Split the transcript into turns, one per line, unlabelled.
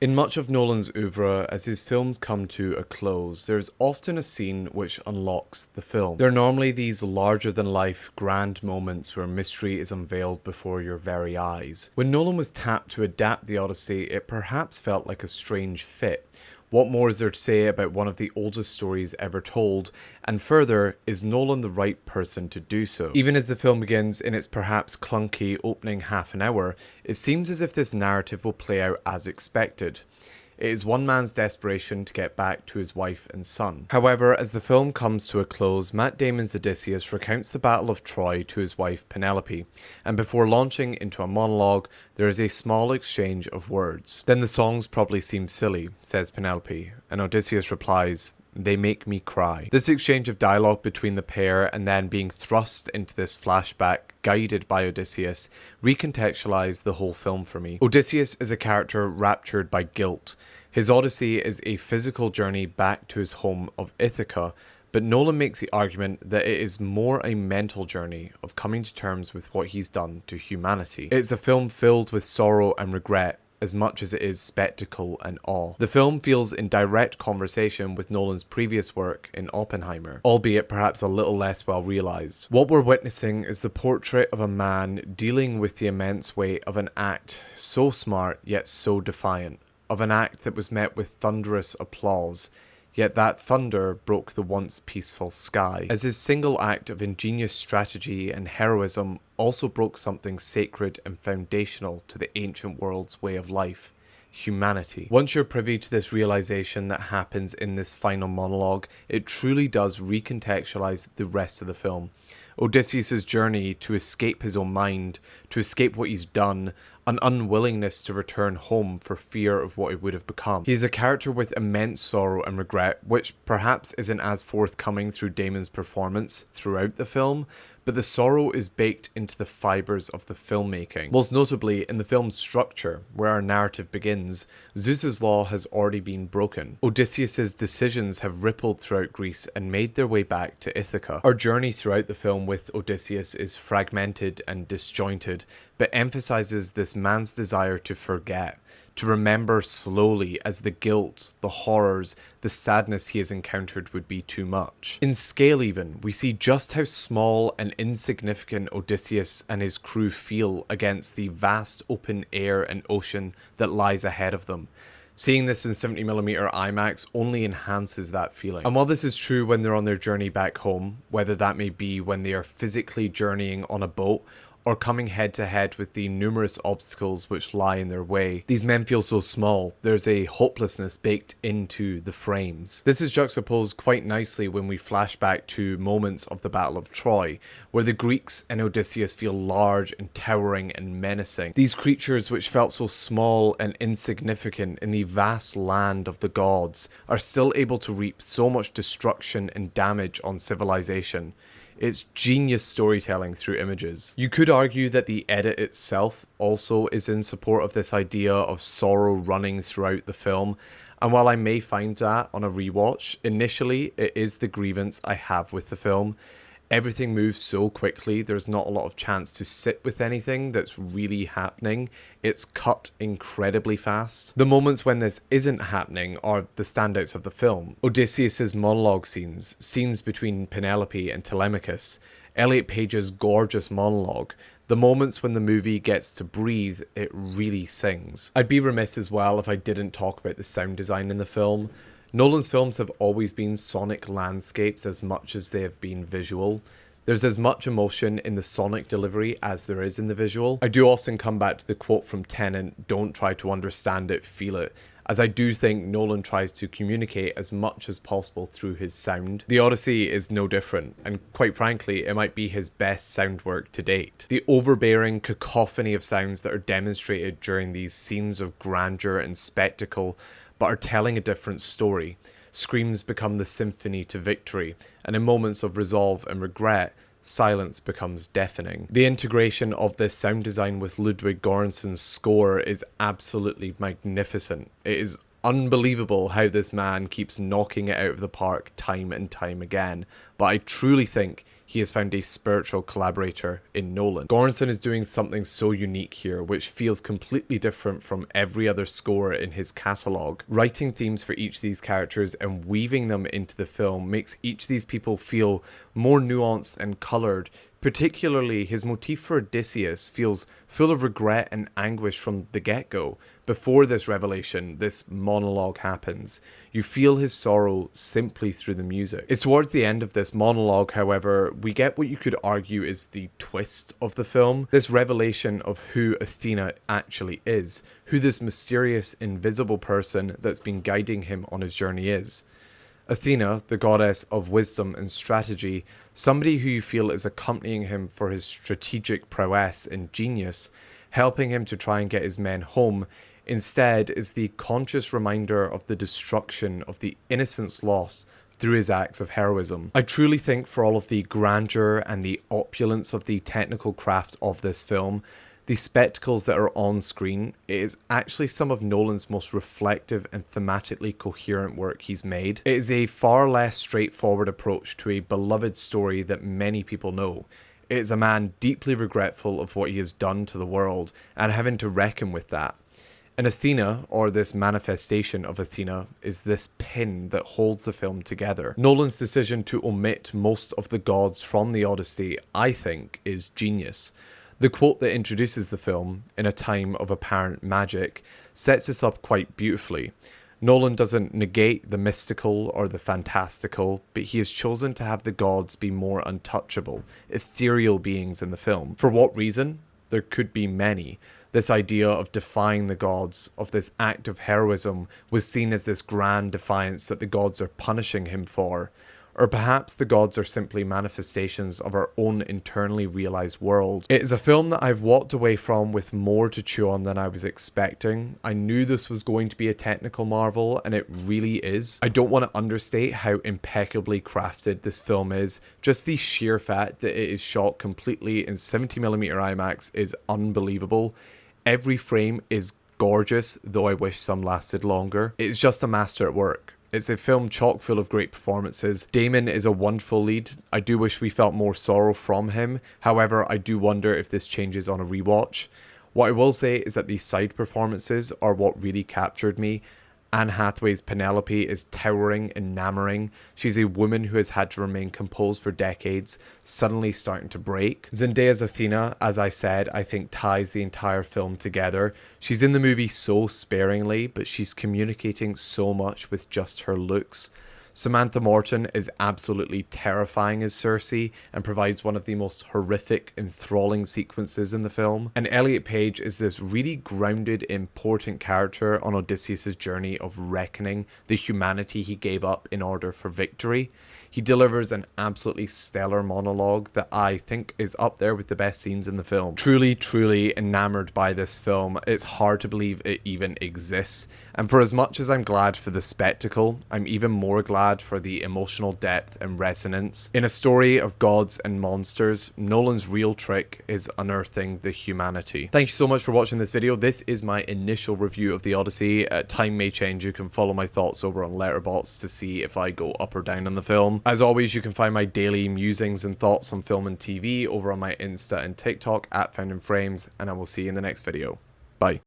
In much of Nolan's oeuvre, as his films come to a close, there's often a scene which unlocks the film. There are normally these larger-than-life, grand moments where mystery is unveiled before your very eyes. When Nolan was tapped to adapt the Odyssey, it perhaps felt like a strange fit. What more is there to say about one of the oldest stories ever told? And further, is Nolan the right person to do so? Even as the film begins in its perhaps clunky opening half an hour, it seems as if this narrative will play out as expected. It is one man's desperation to get back to his wife and son. However, as the film comes to a close, Matt Damon's Odysseus recounts the Battle of Troy to his wife Penelope, and before launching into a monologue, there is a small exchange of words. "Then the songs probably seem silly," says Penelope, and Odysseus replies, "They make me cry." This exchange of dialogue between the pair and then being thrust into this flashback guided by Odysseus recontextualized the whole film for me. Odysseus is a character raptured by guilt. His Odyssey is a physical journey back to his home of Ithaca, but Nolan makes the argument that it is more a mental journey of coming to terms with what he's done to humanity. It's a film filled with sorrow and regret, as much as it is spectacle and awe. The film feels in direct conversation with Nolan's previous work in Oppenheimer, albeit perhaps a little less well realised. What we're witnessing is the portrait of a man dealing with the immense weight of an act so smart yet so defiant, of an act that was met with thunderous applause, yet that thunder broke the once peaceful sky, as his single act of ingenious strategy and heroism also broke something sacred and foundational to the ancient world's way of life: humanity. Once you're privy to this realization that happens in this final monologue, it truly does recontextualize the rest of the film. Odysseus' journey to escape his own mind, to escape what he's done, an unwillingness to return home for fear of what it would have become. He is a character with immense sorrow and regret, which perhaps isn't as forthcoming through Damon's performance throughout the film, but the sorrow is baked into the fibres of the filmmaking. Most notably, in the film's structure, where our narrative begins, Zeus's law has already been broken. Odysseus' decisions have rippled throughout Greece and made their way back to Ithaca. Our journey throughout the film with Odysseus is fragmented and disjointed, but emphasizes this man's desire to forget, to remember slowly, as the guilt, the horrors, the sadness he has encountered would be too much. In scale even, we see just how small and insignificant Odysseus and his crew feel against the vast open air and ocean that lies ahead of them. Seeing this in 70mm IMAX only enhances that feeling. And while this is true when they're on their journey back home, whether that may be when they are physically journeying on a boat, or coming head to head with the numerous obstacles which lie in their way, these men feel so small. There's a hopelessness baked into the frames. This is juxtaposed quite nicely when we flash back to moments of the Battle of Troy, where the Greeks and Odysseus feel large and towering and menacing. These creatures which felt so small and insignificant in the vast land of the gods are still able to reap so much destruction and damage on civilization. It's genius storytelling through images. You could argue that the edit itself also is in support of this idea of sorrow running throughout the film, and while I may find that on a rewatch, initially it is the grievance I have with the film. Everything moves so quickly, there's not a lot of chance to sit with anything that's really happening. It's cut incredibly fast. The moments when this isn't happening are the standouts of the film. Odysseus' monologue scenes, scenes between Penelope and Telemachus, Elliot Page's gorgeous monologue, the moments when the movie gets to breathe, it really sings. I'd be remiss as well if I didn't talk about the sound design in the film. Nolan's films have always been sonic landscapes as much as they have been visual. There's as much emotion in the sonic delivery as there is in the visual. I do often come back to the quote from Tenet, "Don't try to understand it, feel it," as I do think Nolan tries to communicate as much as possible through his sound. The Odyssey is no different, and quite frankly, it might be his best sound work to date. The overbearing cacophony of sounds that are demonstrated during these scenes of grandeur and spectacle but are telling a different story. Screams become the symphony to victory, and in moments of resolve and regret, silence becomes deafening. The integration of this sound design with Ludwig Göransson's score is absolutely magnificent. It is unbelievable how this man keeps knocking it out of the park time and time again, but I truly think he has found a spiritual collaborator in Nolan. Göransson is doing something so unique here, which feels completely different from every other score in his catalogue. Writing themes for each of these characters and weaving them into the film makes each of these people feel more nuanced and coloured. Particularly, his motif for Odysseus feels full of regret and anguish from the get-go. Before this revelation, this monologue happens, you feel his sorrow simply through the music. It's towards the end of this monologue, however, we get what you could argue is the twist of the film. This revelation of who Athena actually is, who this mysterious, invisible person that's been guiding him on his journey is. Athena, the goddess of wisdom and strategy, somebody who you feel is accompanying him for his strategic prowess and genius, helping him to try and get his men home, instead is the conscious reminder of the destruction of the innocence lost through his acts of heroism. I truly think for all of the grandeur and the opulence of the technical craft of this film, the spectacles that are on screen, it is actually some of Nolan's most reflective and thematically coherent work he's made. It is a far less straightforward approach to a beloved story that many people know. It is a man deeply regretful of what he has done to the world and having to reckon with that. And Athena, or this manifestation of Athena, is this pin that holds the film together. Nolan's decision to omit most of the gods from the Odyssey, I think, is genius. The quote that introduces the film, in a time of apparent magic, sets this up quite beautifully. Nolan doesn't negate the mystical or the fantastical, but he has chosen to have the gods be more untouchable, ethereal beings in the film. For what reason? There could be many. This idea of defying the gods, of this act of heroism, was seen as this grand defiance that the gods are punishing him for. Or perhaps the gods are simply manifestations of our own internally realized world. It is a film that I've walked away from with more to chew on than I was expecting. I knew this was going to be a technical marvel, and it really is. I don't want to understate how impeccably crafted this film is. Just the sheer fact that it is shot completely in 70mm IMAX is unbelievable. Every frame is gorgeous, though I wish some lasted longer. It's just a master at work. It's a film chock full of great performances. Damon is a wonderful lead. I do wish we felt more sorrow from him. However, I do wonder if this changes on a rewatch. What I will say is that these side performances are what really captured me. Anne Hathaway's Penelope is towering, enamoring. She's a woman who has had to remain composed for decades, suddenly starting to break. Zendaya's Athena, as I said, I think ties the entire film together. She's in the movie so sparingly, but she's communicating so much with just her looks. Samantha Morton is absolutely terrifying as Circe and provides one of the most horrific, enthralling sequences in the film. And Elliot Page is this really grounded, important character on Odysseus' journey of reckoning the humanity he gave up in order for victory. He delivers an absolutely stellar monologue that I think is up there with the best scenes in the film. Truly, truly enamored by this film. It's hard to believe it even exists. And for as much as I'm glad for the spectacle, I'm even more glad for the emotional depth and resonance. In a story of gods and monsters, Nolan's real trick is unearthing the humanity. Thank you so much for watching this video. This is my initial review of the Odyssey. Time may change. You can follow my thoughts over on Letterboxd to see if I go up or down on the film. As always, you can find my daily musings and thoughts on film and TV over on my Insta and TikTok at foundinframes, and I will see you in the next video. Bye.